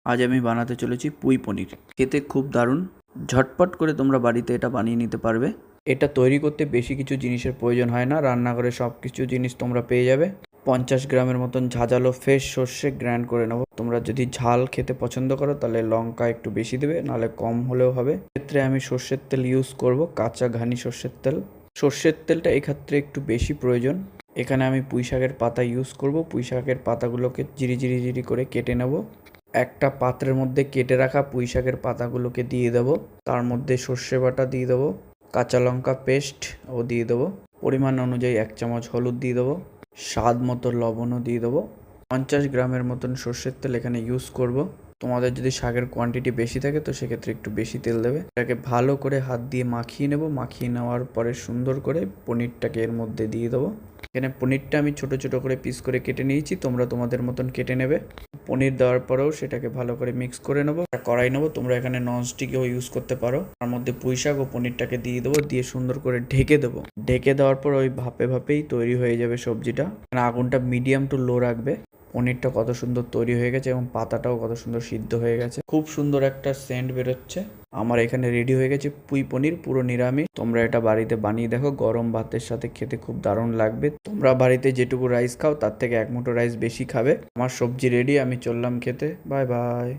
আজ আমি বানাতে চলেছি পুঁই পনির। খেতে খুব দারুণ, ঝটপট করে তোমরা বাড়িতে এটা বানিয়ে নিতে পারবে। এটা তৈরি করতে বেশি কিছু জিনিসের প্রয়োজন হয় না, রান্নাঘরে সব কিছু জিনিস তোমরা পেয়ে যাবে। 50 গ্রামের মতন ঝাঁঝালো ফ্রেশ সর্ষে গ্রাইন্ড করে নেবো। তোমরা যদি ঝাল খেতে পছন্দ করো তাহলে লঙ্কা একটু বেশি দেবে, নাহলে কম হলেও হবে। ক্ষেত্রে আমি সর্ষের তেল ইউজ করব, কাঁচা ঘানি সর্ষের তেল। সর্ষের তেলটা এক্ষেত্রে একটু বেশি প্রয়োজন। এখানে আমি পুঁই শাকের পাতা ইউজ করব। পুঁই শাকের পাতাগুলোকে জিরি করে কেটে নেব। একটা পাত্রের মধ্যে কেটে রাখা পুঁই শাকের পাতাগুলোকে দিয়ে দেবো। তার মধ্যে সর্ষে বাটা দিয়ে দেবো, কাঁচা লঙ্কা পেস্ট ও দিয়ে দেবো, পরিমাণ অনুযায়ী 1 চামচ হলুদ দিয়ে দেবো, স্বাদ মতো লবণও দিয়ে দেবো। 50 গ্রামের মতন সর্ষের তেল এখানে ইউজ করব। তোমাদের যদি শাকের কোয়ান্টিটি বেশি থাকে তো সেক্ষেত্রে একটু বেশি তেল দেবে। এটাকে ভালো করে হাত দিয়ে মাখিয়ে নেব। মাখিয়ে নেওয়ার পরে সুন্দর করে পনিরটাকে এর মধ্যে দিয়ে দেবো। এখানে পনিরটা আমি ছোট ছোট করে পিস করে কেটে নিয়েছি, তোমরা তোমাদের মতন কেটে নেবে। পনির দেওয়ার পরেও সেটাকে ভালো করে মিক্স করে নেবো। কড়াই নেবো, তোমরা এখানে ননস্টিকও ইউজ করতে পারো। তার মধ্যে পুঁই শাক ও পনিরটাকে দিয়ে দেবো, দিয়ে সুন্দর করে ঢেকে দেবো। ঢেকে দেওয়ার পর ওই ভাপেই তৈরি হয়ে যাবে সবজিটা। আগুনটা মিডিয়াম টু লো রাখবে। পনিরটা কত সুন্দর তৈরি হয়ে গেছে এবং পাতাটাও কত সুন্দর সিদ্ধ হয়ে গেছে, খুব সুন্দর একটা সেন্ট বেরোচ্ছে। আমার এখানে রেডি হয়ে গেছে পুঁই পনির, পুরো নিরামিষ। তোমরা এটা বাড়িতে বানিয়ে দেখো, গরম ভাতের সাথে খেতে খুব দারুণ লাগবে। তোমরা বাড়িতে যেটুকু রাইস খাও তার থেকে 1 মুঠো রাইস বেশি খাবে। আমার সবজি রেডি, আমি চললাম খেতে। Bye bye.